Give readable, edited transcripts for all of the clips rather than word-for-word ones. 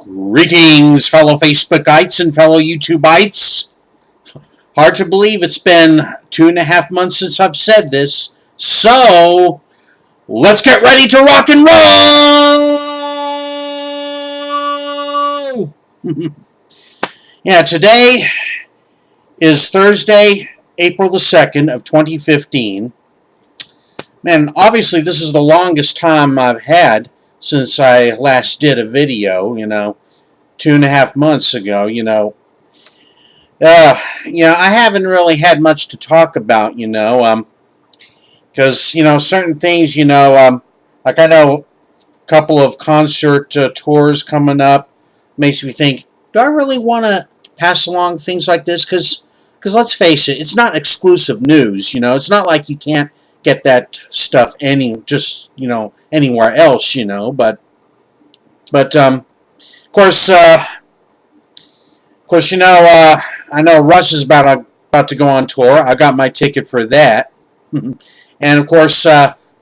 Greetings, fellow Facebookites and fellow YouTubeites. Hard to believe it's been 2.5 months since I've said this, so let's get ready to rock and roll! Yeah, today is Thursday, April the 2nd of 2015. Man, obviously this is the longest time I've had since I last did a video, 2.5 months ago, I haven't really had much to talk about, because, certain things, like I know a couple of concert tours coming up, makes me think, do I really want to pass along things like this? Because let's face it, it's not exclusive news, it's not like you can't get that stuff anywhere else, but of course, I know Rush is about to go on tour. I got my ticket for that. And of course,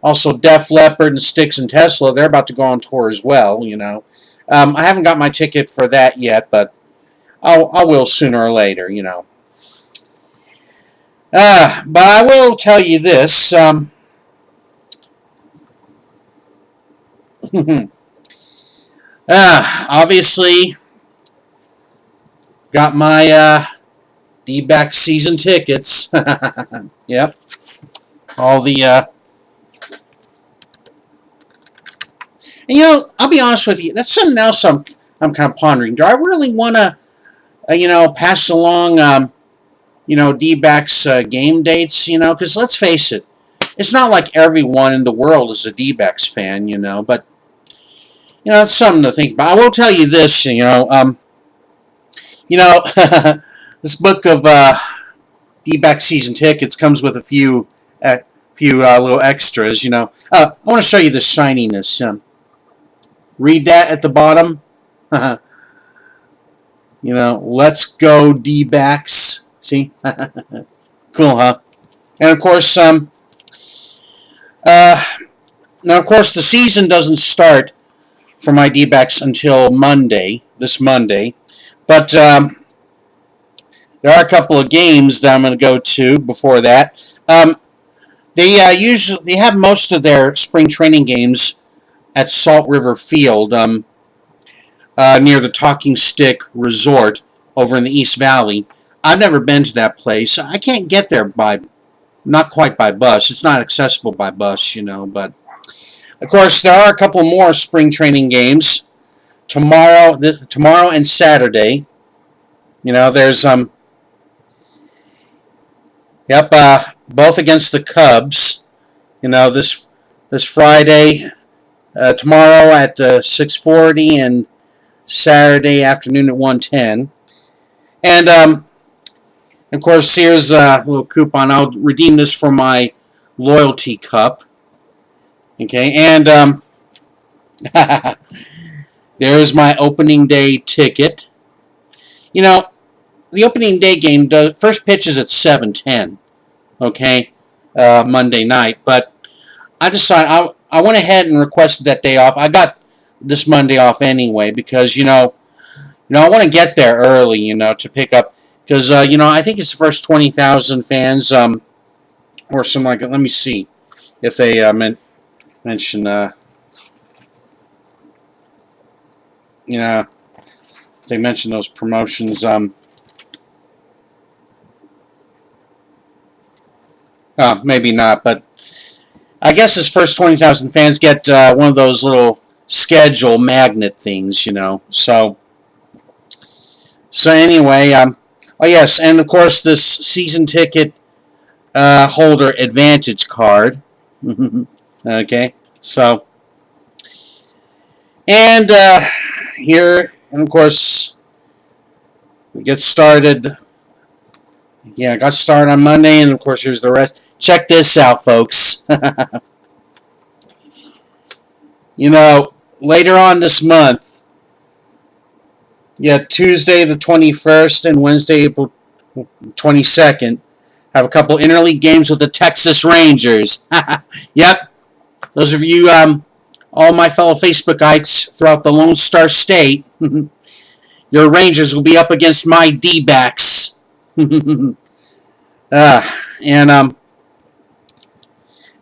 also Def Leppard and Styx and Tesla, they're about to go on tour as well, I haven't got my ticket for that yet, but I will sooner or later, But I will tell you this. Obviously, got my D-back season tickets. Yep. All the... And, I'll be honest with you. That's something else I'm kind of pondering. Do I really want to, pass along... D-backs game dates, because let's face it, it's not like everyone in the world is a D-backs fan, but, it's something to think about. I will tell you this, this book of D-back season tickets comes with a few little extras, I want to show you the shininess. Read that at the bottom. Let's go D-backs. See? Cool, huh? And of course, now of course the season doesn't start for my D-backs until this Monday. But there are a couple of games that I'm going to go to before that. They have most of their spring training games at Salt River Field, near the Talking Stick Resort over in the East Valley. I've never been to that place. I can't get there not quite by bus. It's not accessible by bus, but of course there are a couple more spring training games tomorrow and Saturday. There's both against the Cubs. This Friday, tomorrow at 6:40 and Saturday afternoon at 1:10. And of course, here's a little coupon. I'll redeem this for my loyalty cup. Okay, and there's my opening day ticket. The opening day game, the first pitch is at 7:10. Okay, Monday night. But I decided I went ahead and requested that day off. I got this Monday off anyway because I want to get there early. To pick up. Because, I think it's the first 20,000 fans, or something like that. Let me see if they mention, if they mention those promotions. Maybe not, but I guess his first 20,000 fans get one of those little schedule magnet things, So anyway, oh yes, and of course this season ticket holder advantage card. Okay, so and here, and of course we get started. Yeah, I got started on Monday, and of course here's the rest. Check this out, folks. Later on this month. Yeah, Tuesday the 21st and Wednesday, April 22nd, have a couple interleague games with the Texas Rangers. Yep, those of you all my fellow Facebookites throughout the Lone Star State, your Rangers will be up against my D-backs. And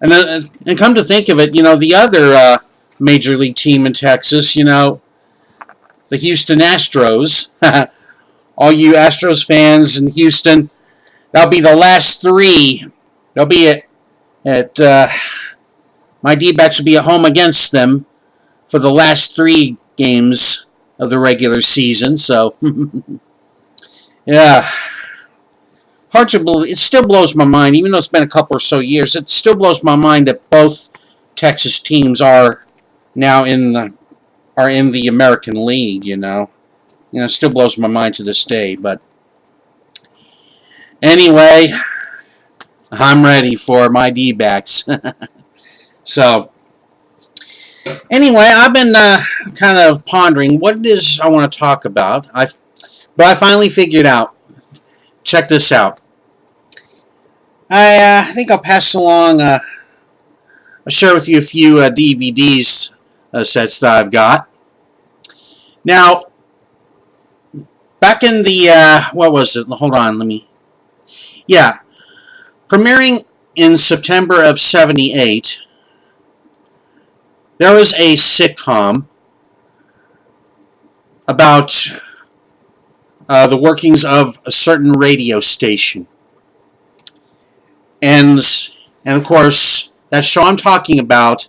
and come to think of it, the other major league team in Texas, the Houston Astros. All you Astros fans in Houston, that'll be the last three. They'll be at my D-backs will be at home against them for the last three games of the regular season. So, yeah. Hard to believe. It still blows my mind, even though it's been a couple or so years. It still blows my mind that both Texas teams are now in the American League. It still blows my mind to this day. But anyway, I'm ready for my D-backs. So anyway, I've been kind of pondering what it is I want to talk about. But I finally figured out. Check this out. I think I'll pass along. I'll share with you a few DVDs sets that I've got. Now, back in the what was it? Hold on, premiering in September of '78. There was a sitcom about the workings of a certain radio station. And of course, that show I'm talking about,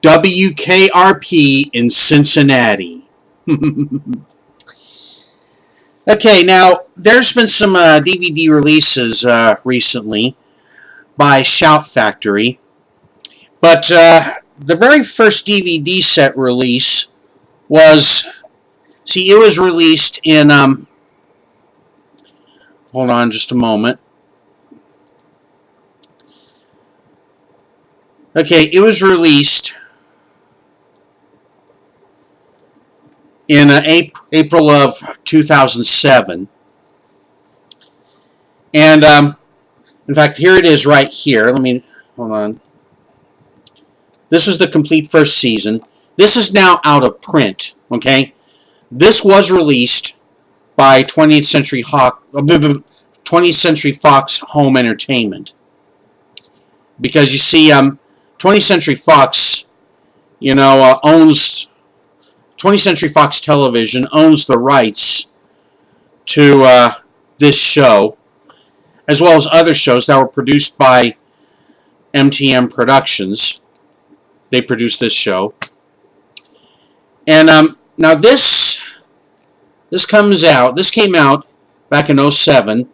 WKRP in Cincinnati. Okay, now, there's been some DVD releases recently by Shout Factory. But the very first DVD set release it was released in, hold on just a moment. Okay, it was released in April of 2007. And, in fact, here it is right here. Hold on. This is the complete first season. This is now out of print, okay? This was released by 20th Century Fox Home Entertainment. Because you see, 20th Century Fox, owns 20th Century Fox Television owns the rights to this show, as well as other shows that were produced by MTM Productions. They produced this show. And now this came out back in '07,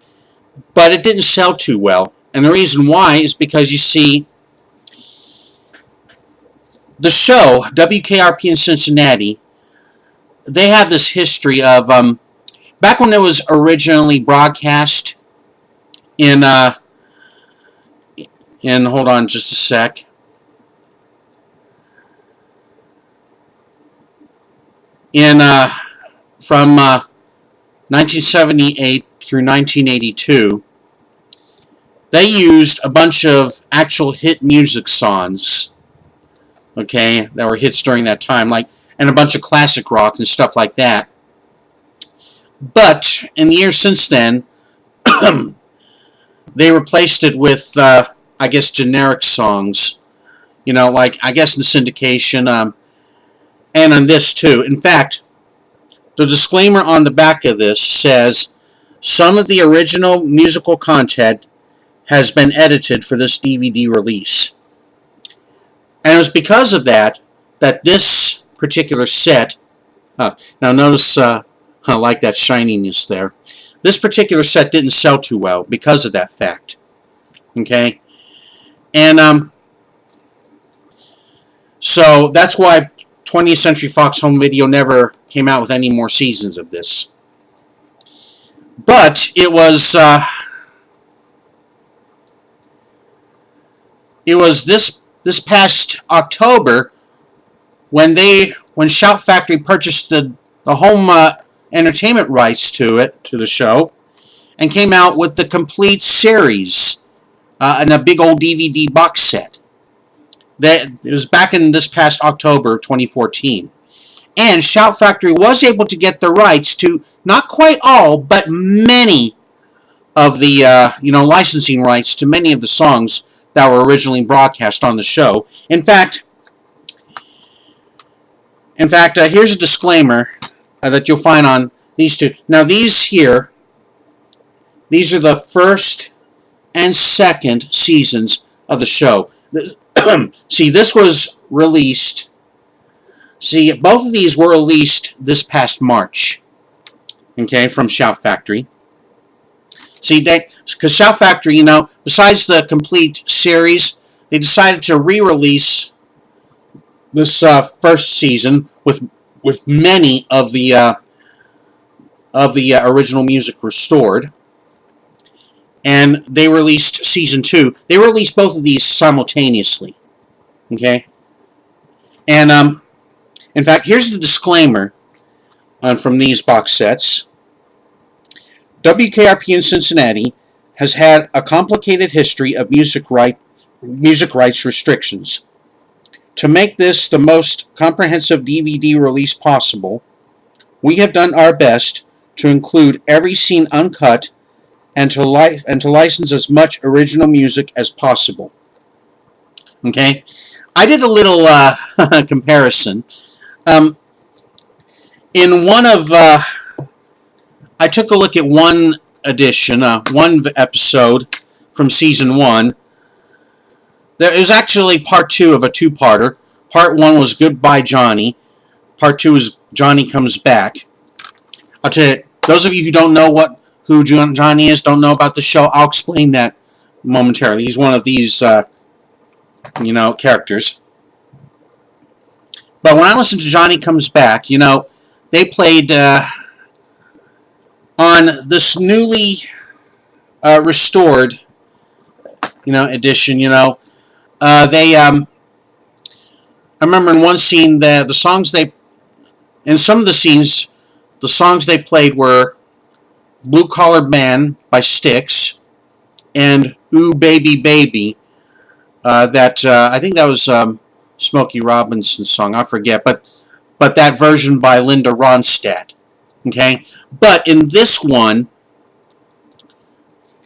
but it didn't sell too well. And the reason why is because, you see, the show, WKRP in Cincinnati, they have this history of, back when it was originally broadcast in hold on just a sec. From 1978 through 1982, they used a bunch of actual hit music songs, okay, that were hits during that time, and a bunch of classic rock and stuff like that. But in the years since then, they replaced it with, I guess, generic songs, I guess in syndication, and on this too. In fact, the disclaimer on the back of this says, some of the original musical content has been edited for this DVD release. And it was because of that this particular set, now notice, I like that shininess there. This particular set didn't sell too well because of that fact. Okay? And, so that's why 20th Century Fox Home Video never came out with any more seasons of this. But it was this past October when Shout Factory purchased the home entertainment rights to the show, and came out with the complete series in a big old DVD box set. It was back in this past October of 2014. And Shout Factory was able to get the rights to not quite all, but many of the licensing rights to many of the songs that were originally broadcast on the show. In fact, here's a disclaimer that you'll find on these two. Now, these are the first and second seasons of the show. See, this was released. See, both of these were released this past March. Okay, from Shout Factory. See, because Shout Factory, besides the complete series, they decided to re-release this first season with many of the original music restored, and they released season 2. They released both of these simultaneously. Okay, and in fact, here's the disclaimer from these box sets. WKRP in Cincinnati has had a complicated history of music rights restrictions. To make this the most comprehensive DVD release possible, we have done our best to include every scene uncut and to license as much original music as possible. Okay, I did a little comparison. In one of I took a look at one edition, one episode from season 1. There is actually part 2 of a two-parter. Part 1 was Goodbye Johnny. Part 2 is Johnny Comes Back. I'll tell you, those of you who don't know who Johnny is, don't know about the show, I'll explain that momentarily. He's one of these, characters. But when I listened to Johnny Comes Back, they played on this newly restored, edition. I remember in one scene that the songs they played were Blue Collar Man by Styx and Ooh Baby Baby. I think that was Smokey Robinson's song. I forget, but that version by Linda Ronstadt. Okay, but in this one,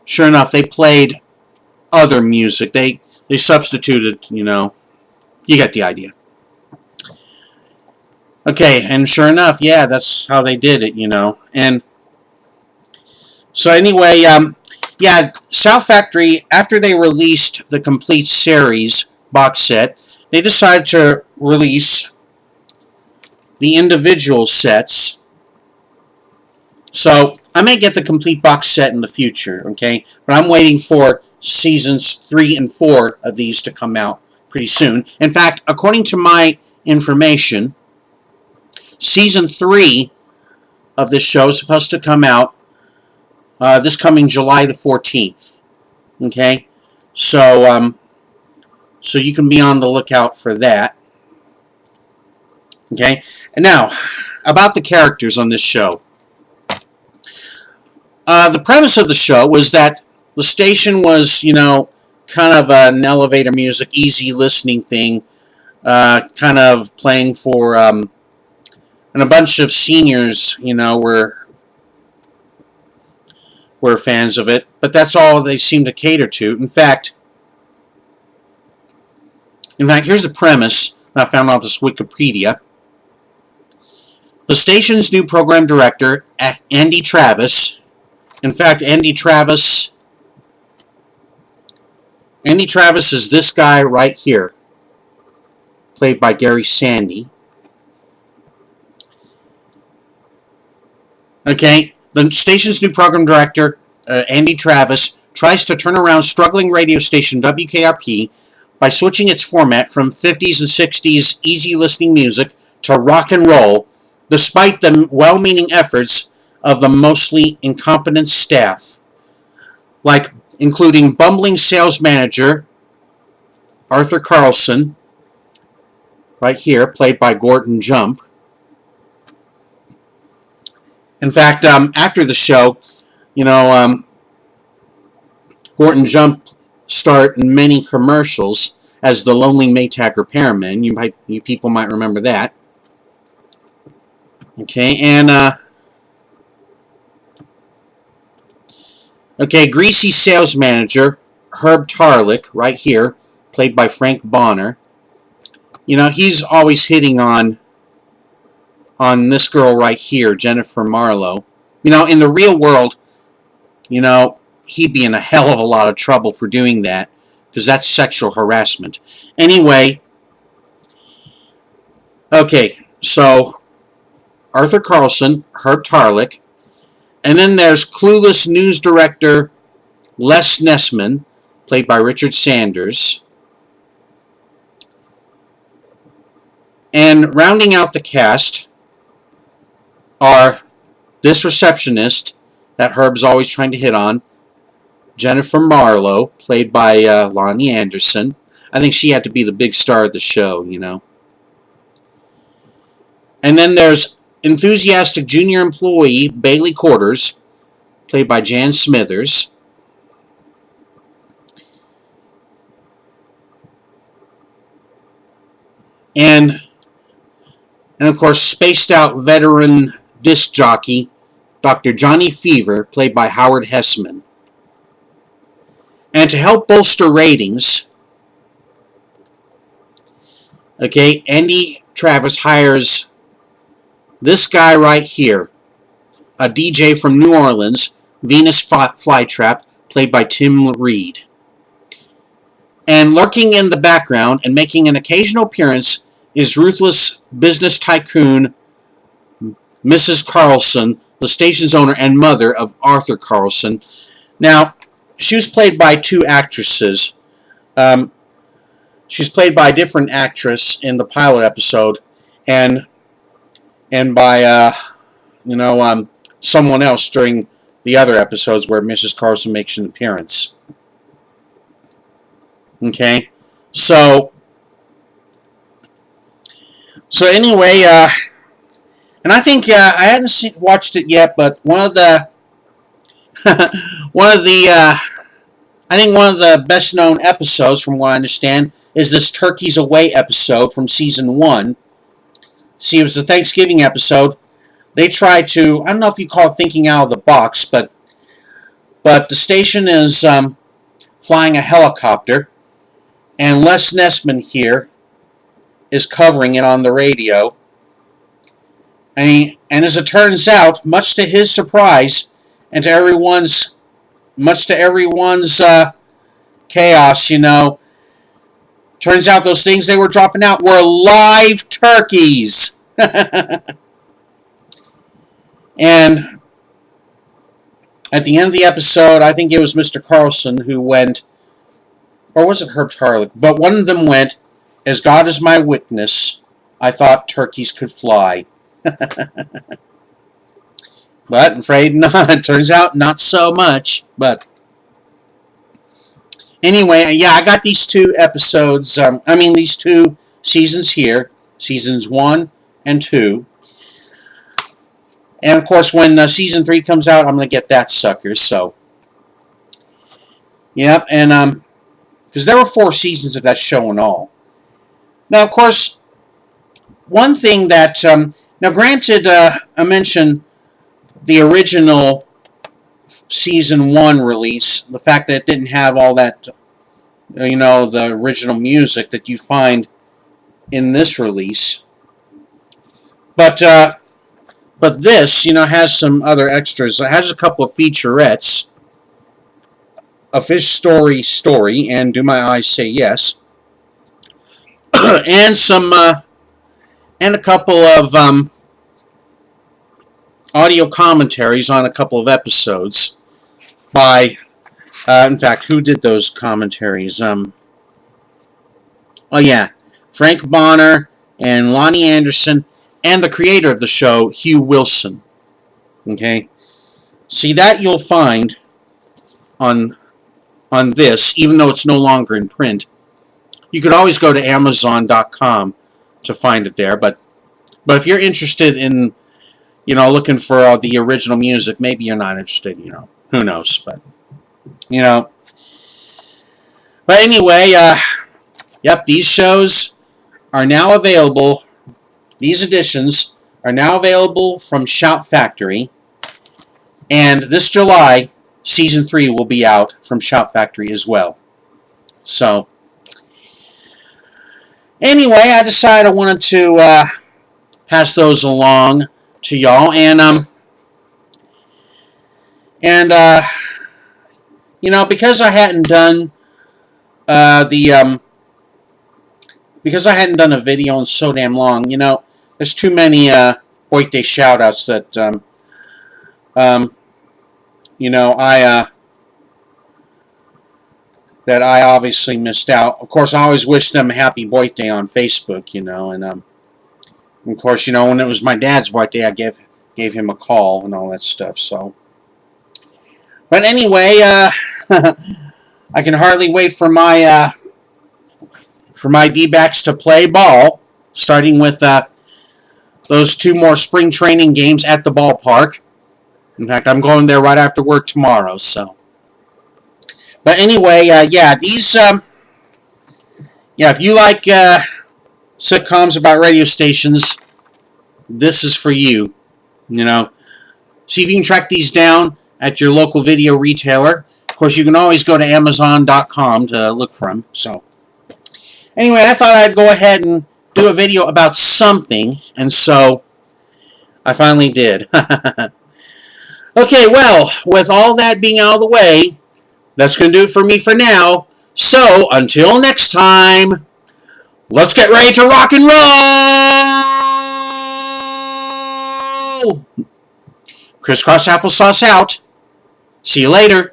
sure enough, they played other music. They substituted, you get the idea. Okay, and sure enough, yeah, that's how they did it, And so anyway, Shout Factory, after they released the complete series box set, they decided to release the individual sets. So I may get the complete box set in the future, okay? But I'm waiting for seasons 3 and 4 of these to come out pretty soon. In fact, according to my information, season 3 of this show is supposed to come out this coming July the 14th. Okay? So you can be on the lookout for that. Okay? And now, about the characters on this show. The premise of the show was that the station was, kind of an elevator music, easy listening thing, kind of playing for, and a bunch of seniors, were fans of it, but that's all they seem to cater to. In fact, here's the premise I found off this Wikipedia. The station's new program director, Andy Travis. In fact, Andy Travis is this guy right here, played by Gary Sandy. Okay, the station's new program director, Andy Travis, tries to turn around struggling radio station WKRP by switching its format from 50s and 60s easy listening music to rock and roll, despite the well-meaning efforts of the mostly incompetent staff, including bumbling sales manager Arthur Carlson, right here, played by Gordon Jump. In fact, after the show, Gordon Jump starred in many commercials, as the Lonely Maytag Repairman. You people might remember that. Okay, and okay, Greasy Sales Manager Herb Tarlick, right here, played by Frank Bonner. You know, he's always hitting on this girl right here, Jennifer Marlowe. You know, in the real world, you know, he'd be in a hell of a lot of trouble for doing that, because that's sexual harassment. Anyway, okay, so Arthur Carlson, Herb Tarlick, and then there's clueless news director Les Nessman, played by Richard Sanders. And rounding out the cast are this receptionist that Herb's always trying to hit on, Jennifer Marlowe, played by Lonnie Anderson. I think she had to be the big star of the show, you know. And then there's enthusiastic junior employee Bailey Quarters, played by Jan Smithers. And of course, spaced out veteran disc jockey Dr. Johnny Fever, played by Howard Hessman. And to help bolster ratings, okay, Andy Travis hires this guy right here, a DJ from New Orleans, Venus Flytrap, played by Tim Reed. And lurking in the background and making an occasional appearance is ruthless business tycoon Mrs. Carlson, the station's owner and mother of Arthur Carlson. Now, she was played by two actresses. She's played by a different actress in the pilot episode, and by someone else during the other episodes where Mrs. Carlson makes an appearance. Okay, so anyway, and I think I hadn't watched it yet, but one of the I think one of the best known episodes, from what I understand, is this Turkeys Away episode from season 1. See, it was the Thanksgiving episode. They tried to, I don't know if you call it thinking out of the box, but the station is flying a helicopter, and Les Nessman here is covering it on the radio. And as it turns out, much to his surprise, and to everyone's chaos, you know, turns out those things they were dropping out were live turkeys. And at the end of the episode, I think it was Mr. Carlson who went, or was it Herb Tarlick? But one of them went, "As God is my witness, I thought turkeys could fly." But I'm afraid not. It turns out not so much. But anyway, yeah, I got these two episodes. These two seasons here, seasons 1 and 2. And of course, when season 3 comes out, I'm gonna get that sucker. So, yep, and because there were 4 seasons of that show in all. Now, of course, one thing that now, granted, I mentioned the original season 1 release, the fact that it didn't have all that, the original music that you find in this release. But this, has some other extras. It has a couple of featurettes. A Fish Story, and Do My Eyes Say Yes? And some, and a couple of audio commentaries on a couple of episodes by, in fact, who did those commentaries? Frank Bonner and Lonnie Anderson, and the creator of the show, Hugh Wilson. Okay? See, that you'll find on this, even though it's no longer in print. You could always go to Amazon.com to find it there, but if you're interested in, looking for the original music, maybe you're not interested, who knows, but, But anyway, Yep, these shows are now available. These editions are now available from Shout Factory. And this July, Season 3 will be out from Shout Factory as well. So, anyway, I decided I wanted to pass those along to y'all. And you know, because I hadn't done because I hadn't done a video in so damn long, you know, there's too many birthday shout-outs that, you know, that I obviously missed out. Of course, I always wish them a happy birthday on Facebook, you know, and of course, you know, when it was my dad's birthday, I gave him a call and all that stuff. So, but anyway, I can hardly wait for my D-backs to play ball, starting with those 2 more spring training games at the ballpark. In fact, I'm going there right after work tomorrow. So, but anyway, yeah, these, yeah, if you like sitcoms about radio stations, this is for you. You know, see if you can track these down at your local video retailer. Of course, you can always go to Amazon.com to look for them. So, anyway, I thought I'd go ahead and do a video about something, and so I finally did. Okay, well, with all that being out of the way, that's going to do it for me for now. So, until next time, let's get ready to rock and roll! Crisscross applesauce out. See you later.